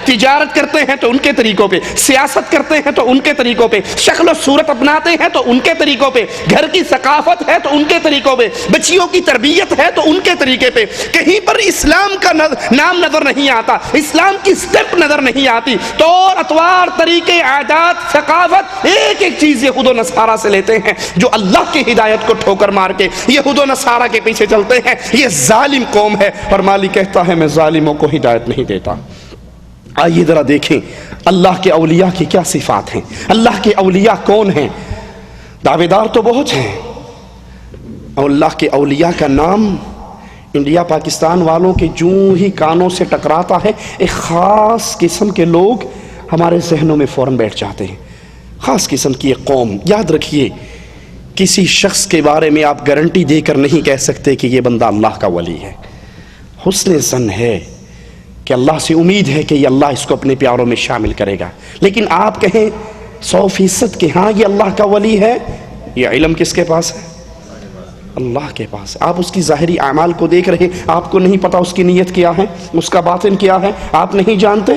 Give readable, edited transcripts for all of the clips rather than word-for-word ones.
تجارت کرتے ہیں تو ان کے طریقوں پہ، سیاست کرتے ہیں تو ان کے طریقوں پہ، شکل و صورت اپناتے ہیں تو ان کے طریقوں پہ، گھر کی ثقافت ہے تو ان کے طریقوں پہ، بچیوں کی تربیت ہے تو ان کے طریقے پہ، کہیں پر اسلام کا نام نظر نہیں آتا، اسلام کی سٹیپ نظر نہیں آتی، طور اطوار، طریقے، عادات، ثقافت، ایک ایک چیز یہود و نصارہ سے لیتے ہیں، جو اللہ کی ہدایت کو ٹھوکر مار کے یہود و نصارہ کے پیچھے چلتے ہیں۔ یہ ظالم قوم ہے، اور مالک کہتا ہے میں ظالموں کو ہدایت نہیں دیتا۔ آئیے ذرا دیکھیں اللہ کے اولیاء کی کیا صفات ہیں، اللہ کے اولیاء کون ہیں۔ دعوے دار تو بہت ہیں، اور اللہ کے اولیاء کا نام انڈیا پاکستان والوں کے جوں ہی کانوں سے ٹکراتا ہے، ایک خاص قسم کے لوگ ہمارے ذہنوں میں فوراً بیٹھ جاتے ہیں، خاص قسم کی ایک قوم۔ یاد رکھیے کسی شخص کے بارے میں آپ گارنٹی دے کر نہیں کہہ سکتے کہ یہ بندہ اللہ کا ولی ہے۔ حسن ظن ہے کہ اللہ سے امید ہے کہ یہ اللہ اس کو اپنے پیاروں میں شامل کرے گا، لیکن آپ کہیں 100% کہ ہاں یہ اللہ کا ولی ہے، یہ علم کس کے پاس ہے؟ اللہ کے پاس۔ آپ اس کی ظاہری اعمال کو دیکھ رہے، آپ کو نہیں پتا اس کی نیت کیا ہے، اس کا باطن کیا ہے، آپ نہیں جانتے۔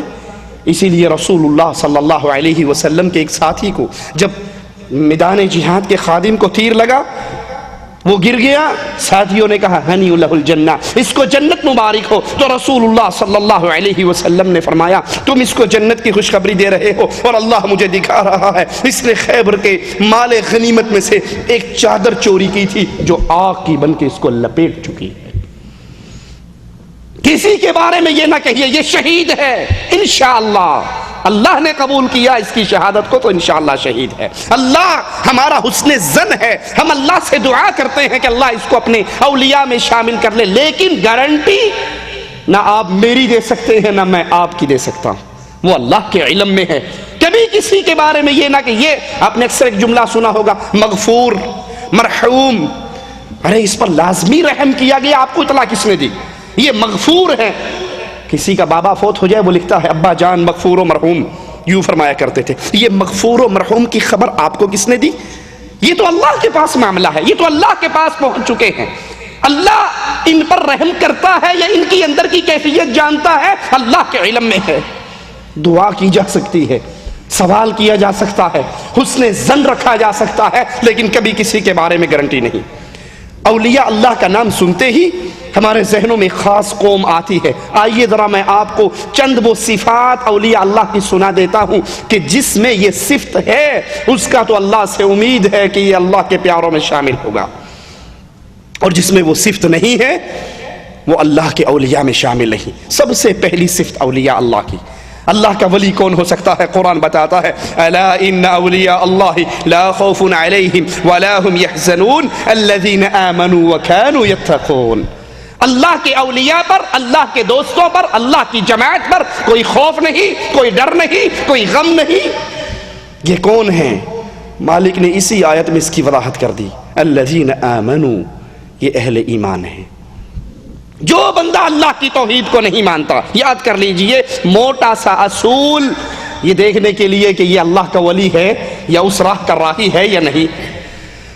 اسی لیے رسول اللہ صلی اللہ علیہ وسلم کے ایک ساتھی کو جب میدان جہاد کے خادم کو تیر لگا، وہ گر گیا، ساتھیوں نے کہا ہنی لہ الجنہ، اس کو جنت مبارک ہو، تو رسول اللہ صلی اللہ علیہ وسلم نے فرمایا تم اس کو جنت کی خوشخبری دے رہے ہو، اور اللہ مجھے دکھا رہا ہے اس نے خیبر کے مال غنیمت میں سے ایک چادر چوری کی تھی جو آگ کی بن کے اس کو لپیٹ چکی ہے۔ کسی کے بارے میں یہ نہ کہیے یہ شہید ہے، انشاءاللہ اللہ نے قبول کیا اس کی شہادت کو تو انشاءاللہ شہید ہے۔ اللہ ہمارا حسن ظن ہے، ہم اللہ سے دعا کرتے ہیں کہ اللہ اس کو اپنے اولیاء میں شامل کر لے، لیکن گارنٹی نہ آپ میری دے سکتے ہیں نہ میں آپ کی دے سکتا ہوں، وہ اللہ کے علم میں ہے۔ کبھی کسی کے بارے میں یہ نہ کہ یہ آپ نے اکثر ایک جملہ سنا ہوگا مغفور، مرحوم، ارے اس پر لازمی رحم کیا گیا، آپ کو اطلاع کس نے دی؟ یہ مغفور ہے۔ کسی کا بابا فوت ہو جائے وہ لکھتا ہے ابا جان مغفور و مرحوم، یوں فرمایا کرتے تھے۔ یہ مغفور و مرحوم کی خبر آپ کو کس نے دی؟ یہ تو اللہ کے پاس معاملہ ہے، یہ تو اللہ کے پاس پہنچ چکے ہیں۔ اللہ ان پر رحم کرتا ہے یا ان کی اندر کی کیفیت جانتا ہے، اللہ کے علم میں ہے۔ دعا کی جا سکتی ہے، سوال کیا جا سکتا ہے، حسن ظن رکھا جا سکتا ہے، لیکن کبھی کسی کے بارے میں گارنٹی نہیں۔ اولیاء اللہ کا نام سنتے ہی ہمارے ذہنوں میں خاص قوم آتی ہے۔ آئیے ذرا میں آپ کو چند وہ صفات اولیاء اللہ کی سنا دیتا ہوں کہ جس میں یہ صفت ہے اس کا تو اللہ سے امید ہے کہ یہ اللہ کے پیاروں میں شامل ہوگا، اور جس میں وہ صفت نہیں ہے وہ اللہ کے اولیاء میں شامل نہیں۔ سب سے پہلی صفت اولیاء اللہ کی، اللہ کا ولی کون ہو سکتا ہے؟ قرآن بتاتا ہے الا ان اولیاء اللہ لا خوف علیہم ولا هم يحزنون الذین آمنوا وكانوا يتقون۔ اللہ کے اولیاء پر، اللہ کے دوستوں پر، اللہ کی جماعت پر کوئی خوف نہیں، کوئی ڈر نہیں، کوئی غم نہیں۔ یہ کون ہیں؟ مالک نے اسی آیت میں اس کی وضاحت کر دی، الذین آمنوا، یہ اہل ایمان ہیں۔ جو بندہ اللہ کی توحید کو نہیں مانتا، یاد کر لیجئے موٹا سا اصول یہ دیکھنے کے لیے کہ یہ اللہ کا ولی ہے یا اس راہ کا راہی ہے یا نہیں۔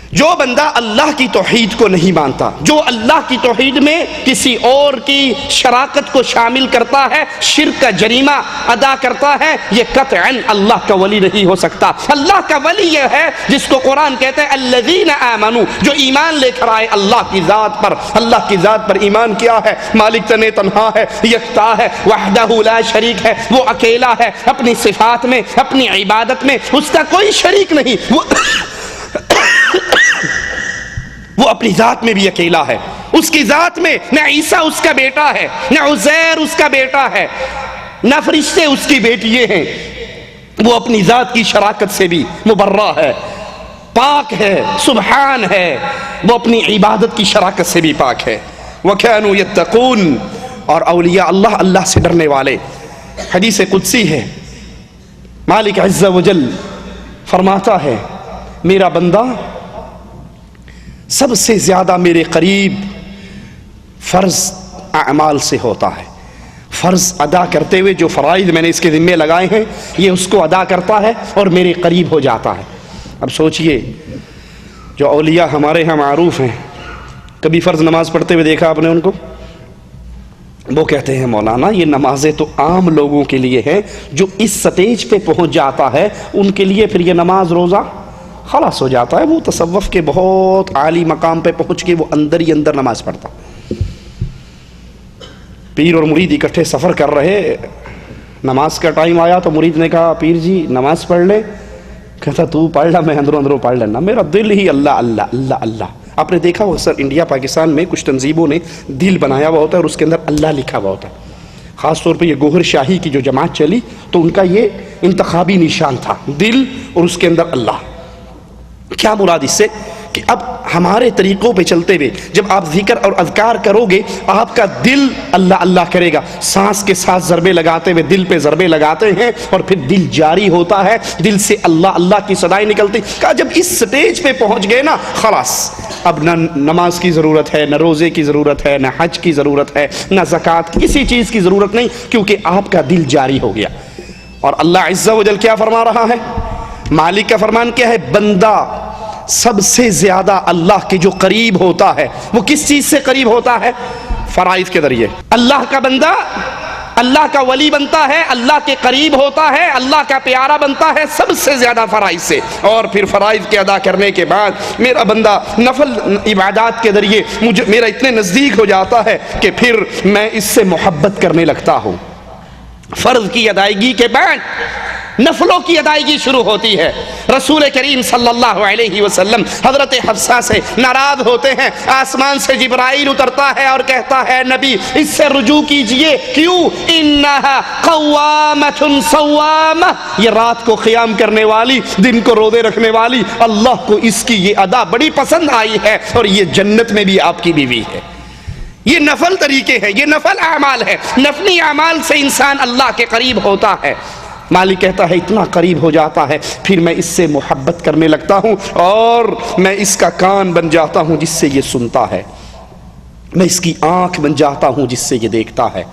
جو بندہ اللہ کی توحید کو نہیں مانتا، جو اللہ کی توحید میں کسی اور کی شراکت کو شامل کرتا ہے، شرک کا جریمہ ادا کرتا ہے، یہ قطعاً اللہ کا ولی نہیں ہو سکتا۔ اللہ کا ولی یہ ہے جس کو قرآن کہتے ہیں الذین آمنوا، جو ایمان لے کر آئے اللہ کی ذات پر۔ اللہ کی ذات پر ایمان کیا ہے؟ مالک تنے تنہا ہے، یکتا ہے، وحدہ لا شریک ہے، وہ اکیلا ہے، اپنی صفات میں، اپنی عبادت میں اس کا کوئی شریک نہیں، وہ اپنی ذات میں بھی اکیلا ہے۔ اس کی ذات میں نہ عیسیٰ اس کا بیٹا ہے، نہ عزیر اس کا بیٹا ہے، نہ فرشتے اس کی بیٹیے ہیں۔ وہ اپنی ذات کی شراکت سے بھی مبرہ ہے، پاک ہے، سبحان ہے۔ وہ اپنی عبادت کی شراکت سے بھی پاک ہے۔ وَكَانُوا يَتَّقُونَ، اور اولیاء اللہ اللہ سے ڈرنے والے۔ حدیث قدسی ہے، مالک عز و جل فرماتا ہے میرا بندہ سب سے زیادہ میرے قریب فرض اعمال سے ہوتا ہے، فرض ادا کرتے ہوئے جو فرائض میں نے اس کے ذمے لگائے ہیں یہ اس کو ادا کرتا ہے اور میرے قریب ہو جاتا ہے۔ اب سوچئے جو اولیاء ہمارے ہاں معروف ہیں، کبھی فرض نماز پڑھتے ہوئے دیکھا آپ نے ان کو؟ وہ کہتے ہیں مولانا یہ نمازیں تو عام لوگوں کے لیے ہیں، جو اس سٹیج پہ پہنچ جاتا ہے ان کے لیے پھر یہ نماز روزہ خلاص ہو جاتا ہے، وہ تصوف کے بہت عالی مقام پہ پہنچ کے وہ اندر ہی اندر نماز پڑھتا۔ پیر اور مرید اکٹھے سفر کر رہے، نماز کا ٹائم آیا تو مرید نے کہا پیر جی نماز پڑھ لیں، کہتا تو پڑھ لا، میں اندروں اندروں پڑھ لینا، میرا دل ہی اللہ اللہ اللہ اللہ۔ آپ نے دیکھا وہ سر انڈیا پاکستان میں کچھ تنظیموں نے دل بنایا ہوا ہوتا ہے اور اس کے اندر اللہ لکھا ہوا ہوتا ہے، خاص طور پہ یہ گوہر شاہی کی جو جماعت چلی تو ان کا یہ انتخابی نشان تھا، دل اور اس کے اندر اللہ۔ کیا مراد اس سے کہ اب ہمارے طریقوں پہ چلتے ہوئے جب آپ ذکر اور اذکار کرو گے آپ کا دل اللہ اللہ کرے گا، سانس کے ساتھ ضربے لگاتے ہوئے دل پہ ضربے لگاتے ہیں اور پھر دل جاری ہوتا ہے، دل سے اللہ اللہ کی صدائیں نکلتی۔ کہا جب اس سٹیج پہ پہنچ گئے نا خلاص اب نہ نماز کی ضرورت ہے، نہ روزے کی ضرورت ہے، نہ حج کی ضرورت ہے، نہ زکوٰۃ، کسی چیز کی ضرورت نہیں، کیونکہ آپ کا دل جاری ہو گیا۔ اور اللہ عز و جل کیا فرما رہا ہے؟ مالک کا فرمان کیا ہے؟ بندہ سب سے زیادہ اللہ کے جو قریب ہوتا ہے وہ کس چیز سے قریب ہوتا ہے؟ فرائض کے ذریعے۔ اللہ کا بندہ اللہ کا ولی بنتا ہے، اللہ کے قریب ہوتا ہے، اللہ کا پیارا بنتا ہے سب سے زیادہ فرائض سے، اور پھر فرائض کے ادا کرنے کے بعد میرا بندہ نفل عبادات کے ذریعے میرا اتنے نزدیک ہو جاتا ہے کہ پھر میں اس سے محبت کرنے لگتا ہوں۔ فرض کی ادائیگی کے بعد نفلوں کی ادائیگی شروع ہوتی ہے۔ رسول کریم صلی اللہ علیہ وسلم حضرت حفصہ سے ناراض ہوتے ہیں، آسمان سے جبرائیل اترتا ہے اور کہتا ہے نبی اس سے رجوع کیجئے، کیوں؟ انہا قوامۃ صوامہ، یہ رات کو قیام کرنے والی، دن کو روزے رکھنے والی، اللہ کو اس کی یہ ادا بڑی پسند آئی ہے اور یہ جنت میں بھی آپ کی بیوی ہے۔ یہ نفل طریقے ہیں، یہ نفل اعمال ہے، نفلی اعمال سے انسان اللہ کے قریب ہوتا ہے۔ مالک کہتا ہے اتنا قریب ہو جاتا ہے پھر میں اس سے محبت کرنے لگتا ہوں اور میں اس کا کان بن جاتا ہوں جس سے یہ سنتا ہے، میں اس کی آنکھ بن جاتا ہوں جس سے یہ دیکھتا ہے،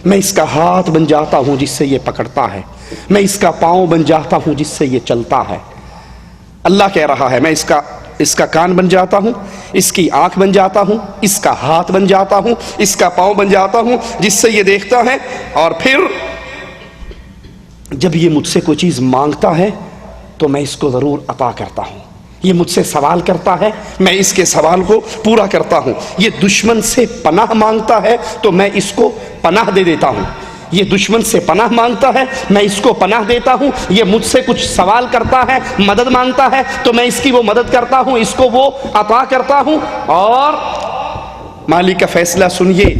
میں اس کا ہاتھ بن جاتا ہوں جس سے یہ پکڑتا ہے، میں اس کا پاؤں بن جاتا ہوں جس سے یہ چلتا ہے۔ اللہ کہہ رہا ہے میں اس کا کان بن جاتا ہوں، اس کی آنکھ بن جاتا ہوں، اس کا ہاتھ بن جاتا ہوں، اس کا پاؤں بن جاتا ہوں جس سے یہ دیکھتا ہے، اور پھر جب یہ مجھ سے کوئی چیز مانگتا ہے تو میں اس کو ضرور عطا کرتا ہوں، یہ مجھ سے سوال کرتا ہے میں اس کے سوال کو پورا کرتا ہوں، یہ دشمن سے پناہ مانگتا ہے تو میں اس کو پناہ دے دیتا ہوں، یہ دشمن سے پناہ مانگتا ہے میں اس کو پناہ دیتا ہوں، یہ مجھ سے کچھ سوال کرتا ہے مدد مانگتا ہے تو میں اس کی وہ مدد کرتا ہوں، اس کو وہ عطا کرتا ہوں۔ اور مالک کا فیصلہ سنیے،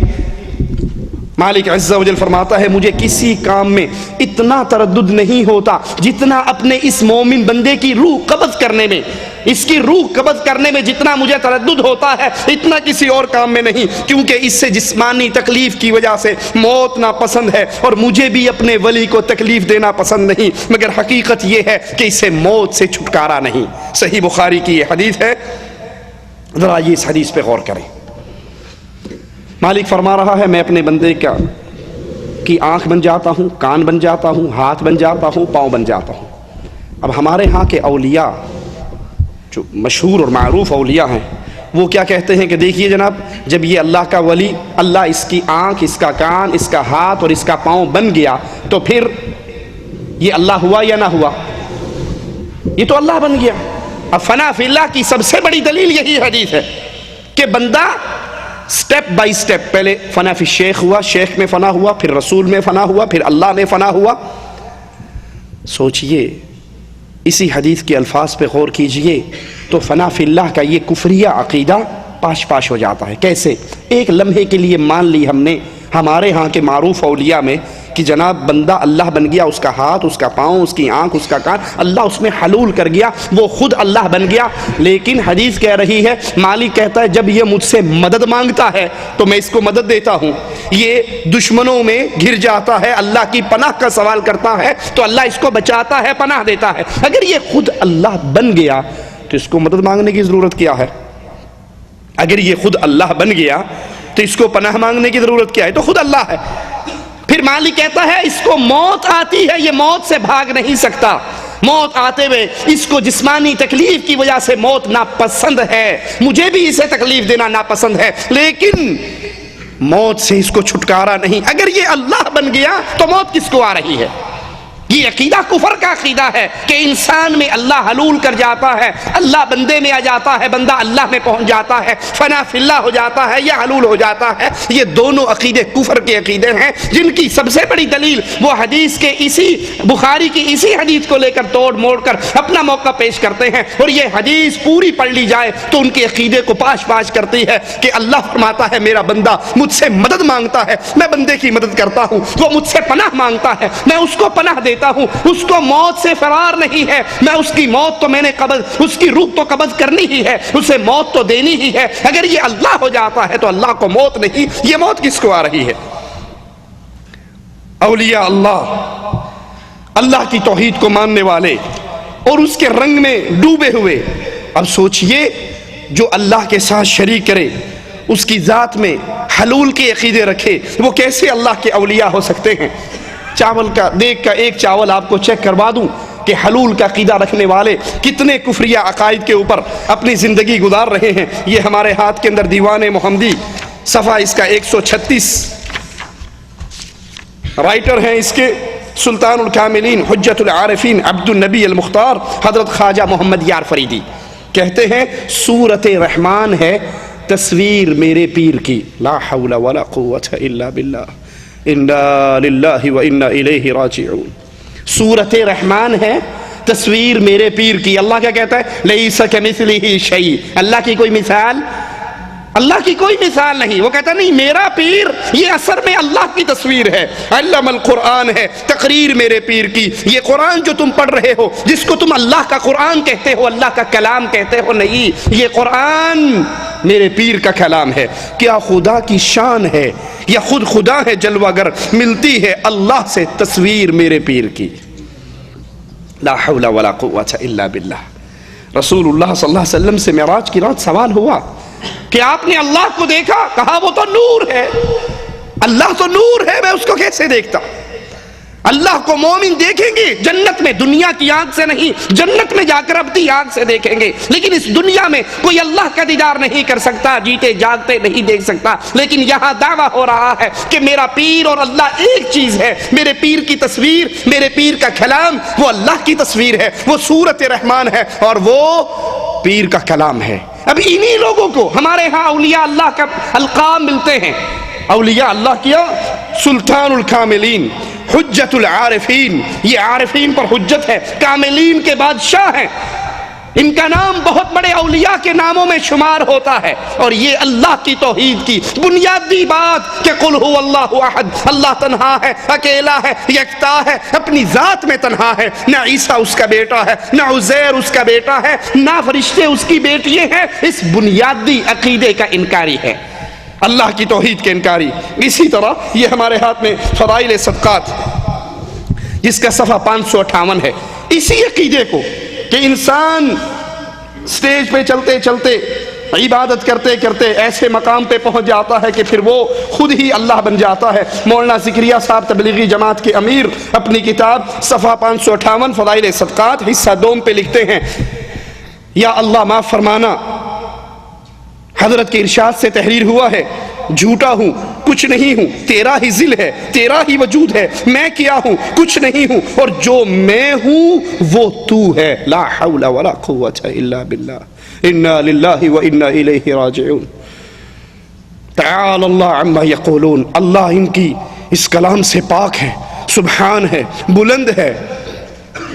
مالک عز و جل فرماتا ہے مجھے کسی کام میں اتنا تردد نہیں ہوتا جتنا اپنے اس مومن بندے کی روح قبض کرنے میں، اس کی روح قبض کرنے میں جتنا مجھے تردد ہوتا ہے اتنا کسی اور کام میں نہیں، کیونکہ اس سے جسمانی تکلیف کی وجہ سے موت ناپسند ہے اور مجھے بھی اپنے ولی کو تکلیف دینا پسند نہیں، مگر حقیقت یہ ہے کہ اسے موت سے چھٹکارا نہیں۔ صحیح بخاری کی یہ حدیث ہے، ذرا یہ اس حدیث پہ غور کریں۔ مالک فرما رہا ہے میں اپنے بندے کی آنکھ بن جاتا ہوں، کان بن جاتا ہوں، ہاتھ بن جاتا ہوں، پاؤں بن جاتا ہوں۔ اب ہمارے ہاں کے اولیاء جو مشہور اور معروف اولیاء ہیں وہ کیا کہتے ہیں کہ دیکھیے جناب جب یہ اللہ کا ولی، اللہ اس کی آنکھ، اس کا کان، اس کا ہاتھ اور اس کا پاؤں بن گیا تو پھر یہ اللہ ہوا یا نہ ہوا؟ یہ تو اللہ بن گیا۔ اب فنا فی اللہ کی سب سے بڑی دلیل یہی حدیث ہے کہ بندہ سٹیپ بائی سٹیپ، پہلے فنا فی شیخ ہوا، شیخ میں فنا ہوا، پھر رسول میں فنا ہوا، پھر اللہ میں فنا ہوا۔ سوچئے اسی حدیث کے الفاظ پہ غور کیجئے تو فنا فی اللہ کا یہ کفریہ عقیدہ پاش پاش ہو جاتا ہے۔ کیسے؟ ایک لمحے کے لیے مان لی ہم نے ہمارے ہاں کے معروف اولیاء میں کہ جناب بندہ اللہ بن گیا، اس کا ہاتھ، اس کا پاؤں، اس کی آنکھ، اس کا کان، اللہ اس میں حلول کر گیا، وہ خود اللہ بن گیا۔ لیکن حدیث کہہ رہی ہے، مالک کہتا ہے جب یہ مجھ سے مدد مانگتا ہے تو میں اس کو مدد دیتا ہوں، یہ دشمنوں میں گھر جاتا ہے، اللہ کی پناہ کا سوال کرتا ہے تو اللہ اس کو بچاتا ہے، پناہ دیتا ہے۔ اگر یہ خود اللہ بن گیا تو اس کو مدد مانگنے کی ضرورت کیا ہے؟ اگر یہ خود اللہ بن گیا تو اس کو پناہ مانگنے کی ضرورت کیا ہے؟ تو خود اللہ ہے۔ پھر مالک کہتا ہے اس کو موت آتی ہے، یہ موت سے بھاگ نہیں سکتا، موت آتے ہوئے اس کو جسمانی تکلیف کی وجہ سے موت ناپسند ہے، مجھے بھی اسے تکلیف دینا ناپسند ہے، لیکن موت سے اس کو چھٹکارا نہیں. اگر یہ اللہ بن گیا تو موت کس کو آ رہی ہے؟ یہ عقیدہ کفر کا عقیدہ ہے کہ انسان میں اللہ حلول کر جاتا ہے، اللہ بندے میں آ جاتا ہے، بندہ اللہ میں پہنچ جاتا ہے، فنا فی اللہ ہو جاتا ہے یا حلول ہو جاتا ہے. یہ دونوں عقیدے کفر کے عقیدے ہیں، جن کی سب سے بڑی دلیل وہ حدیث کے اسی بخاری کی اسی حدیث کو لے کر توڑ موڑ کر اپنا موقع پیش کرتے ہیں. اور یہ حدیث پوری پڑھ لی جائے تو ان کے عقیدے کو پاش پاش کرتی ہے کہ اللہ فرماتا ہے میرا بندہ مجھ سے مدد مانگتا ہے، میں بندے کی مدد کرتا ہوں. وہ مجھ سے پناہ مانگتا ہے، میں اس کو پناہ دیتا ہوں. اس کو موت سے فرار نہیں ہے، میں اس کی موت تو میں نے قبض، اس کی روح تو قبض کرنی ہی ہے، اسے موت تو دینی ہی ہے. اگر یہ اللہ ہو جاتا ہے تو اللہ کو موت نہیں. یہ موت کس کو آ رہی ہے؟ اولیاء اللہ، اللہ کی توحید کو ماننے والے اور اس کے رنگ میں ڈوبے ہوئے. اب سوچئے جو اللہ کے ساتھ شریک کرے، اس کی ذات میں حلول کے عقیدے رکھے، وہ کیسے اللہ کے اولیاء ہو سکتے ہیں؟ چاول کا دیکھ کا ایک چاول آپ کو چیک کروا دوں کہ حلول کا عقیدہ رکھنے والے کتنے کفریہ عقائد کے اوپر اپنی زندگی گزار رہے ہیں. یہ ہمارے ہاتھ کے اندر دیوان محمدی، صفحہ اس کا 136. رائٹر ہیں اس کے سلطان الکاملین حجت العارفین عبد النبی المختار حضرت خواجہ محمد یار فریدی. کہتے ہیں سورۃ رحمان ہے تصویر میرے پیر کی. لا حول ولا قوت الا باللہ، انا للہ و انا الیہ راجعون. سورۃ رحمان ہے تصویر میرے پیر کی. اللہ کیا کہتا ہے؟ لیس کمثلہ شیء، اللہ کی کوئی مثال، اللہ کی کوئی مثال نہیں. وہ کہتا نہیں میرا پیر یہ اثر میں اللہ کی تصویر ہے. علم القرآن ہے تقریر میرے پیر کی. یہ قرآن جو تم پڑھ رہے ہو، جس کو تم اللہ کا قرآن کہتے ہو، اللہ کا کلام کہتے ہو، نہیں، یہ قرآن میرے پیر کا کلام ہے. کیا خدا کی شان ہے یا خود خدا ہے جلوہ گر، ملتی ہے اللہ سے تصویر میرے پیر کی. لا حول ولا قوت الا باللہ. رسول اللہ صلی اللہ علیہ وسلم سے معراج کی رات سوال ہوا کہ آپ نے اللہ کو دیکھا؟ کہا وہ تو نور ہے. اللہ تو نور ہے، میں اس کو کیسے دیکھتا؟ اللہ کو مومن دیکھیں گے جنت میں، دنیا کی آنکھ سے نہیں، جنت میں جا کر اپنی آنکھ سے دیکھیں گے. لیکن اس دنیا میں کوئی اللہ کا دیدار نہیں کر سکتا، جیتے جاگتے نہیں دیکھ سکتا. لیکن یہاں دعویٰ ہو رہا ہے کہ میرا پیر اور اللہ ایک چیز ہے. میرے پیر کی تصویر، میرے پیر کا کلام وہ اللہ کی تصویر ہے، وہ سورۃ رحمان ہے اور وہ پیر کا کلام ہے. اب انہی لوگوں کو ہمارے ہاں اولیاء اللہ کا القاب ملتے ہیں. اولیاء اللہ کیا؟ سلطان الکاملین، حجت العارفین. یہ عارفین پر حجت ہے، کاملین کے بادشاہ ہیں. ان کا نام بہت بڑے اولیاء کے ناموں میں شمار ہوتا ہے. اور یہ اللہ کی توحید کی بنیادی بات کہ قل هو اللہ احد، اللہ تنہا ہے، اکیلا ہے، یکتا ہے، اپنی ذات میں تنہا ہے. نہ عیسیٰ اس کا بیٹا ہے، نہ عزیر اس کا بیٹا ہے، نہ فرشتے اس کی بیٹیاں ہیں. اس بنیادی عقیدے کا انکاری ہے، اللہ کی توحید کے انکاری. اسی طرح یہ ہمارے ہاتھ میں فضائل صدقات، جس کا صفحہ 558 ہے. اسی عقیدے کو کہ انسان سٹیج پہ چلتے چلتے، عبادت کرتے کرتے ایسے مقام پہ پہنچ جاتا ہے کہ پھر وہ خود ہی اللہ بن جاتا ہے. مولانا ذکریہ صاحب تبلیغی جماعت کے امیر اپنی کتاب صفحہ 558 فضائل صدقات حصہ دوم پہ لکھتے ہیں، یا اللہ معاف فرمانا، حضرت کے ارشاد سے تحریر ہوا ہے، جھوٹا ہوں، کچھ نہیں ہوں، تیرا ہی ذل ہے، تیرا ہی وجود ہے، میں کیا ہوں، کچھ نہیں ہوں، اور جو میں ہوں وہ تو ہے. لا حول ولا قوت الا باللہ، انا للہ و انا الیہ راجعون. تعالی اللہ عما یقولون. اللہ ان کی اس کلام سے پاک ہے، سبحان ہے، بلند ہے.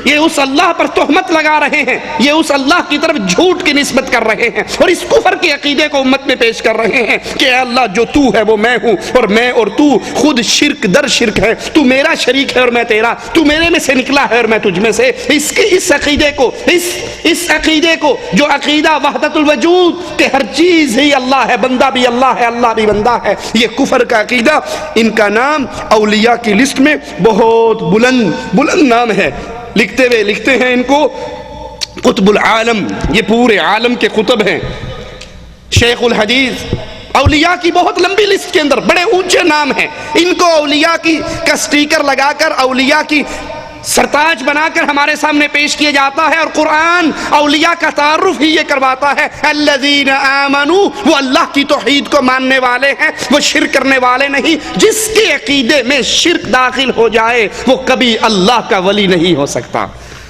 یہ اس اللہ پر تہمت لگا رہے ہیں، یہ اس اللہ کی طرف جھوٹ کی نسبت کر رہے ہیں اور اس کفر کے عقیدے کو امت میں پیش کر رہے ہیں کہ اے اللہ جو تو ہے وہ میں ہوں، اور میں اور تو خود شرک در شرک ہے. تو میرا شریک ہے اور میں تیرا، تو میرے میں سے نکلا ہے اور میں تجھ میں سے. اس عقیدے کو جو عقیدہ وحدت الوجود کہ ہر چیز ہی اللہ ہے، بندہ بھی اللہ ہے، اللہ بھی بندہ ہے، یہ کفر کا عقیدہ. ان کا نام اولیاء کی لسٹ میں بہت بلند نام ہے. لکھتے ہیں ان کو قطب العالم، یہ پورے عالم کے قطب ہیں. شیخ الحدیث، اولیاء کی بہت لمبی لسٹ کے اندر بڑے اونچے نام ہیں. ان کو اولیاء کا سٹیکر لگا کر اولیاء کی سرتاج بنا کر ہمارے سامنے پیش کیا جاتا ہے، اور قرآن اولیاء کا تعارف ہی یہ کرواتا ہے، الذین آمنوا، وہ اللہ کی توحید کو ماننے والے ہیں، وہ شرک کرنے والے نہیں۔ جس کے عقیدے میں شرک داخل ہو جائے وہ کبھی اللہ کا ولی نہیں ہو سکتا،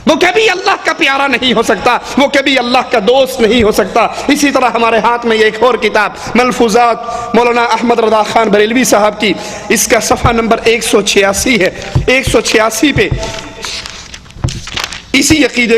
وہ کبھی اللہ کا پیارا نہیں ہو سکتا، وہ کبھی اللہ کا دوست نہیں ہو سکتا۔ اسی طرح ہمارے ہاتھ میں ایک اور کتاب ملفوظات مولانا احمد رضا خان بریلوی صاحب کی، اس کا صفحہ نمبر 186 ہے، 186 پہ اسی عقیدے کو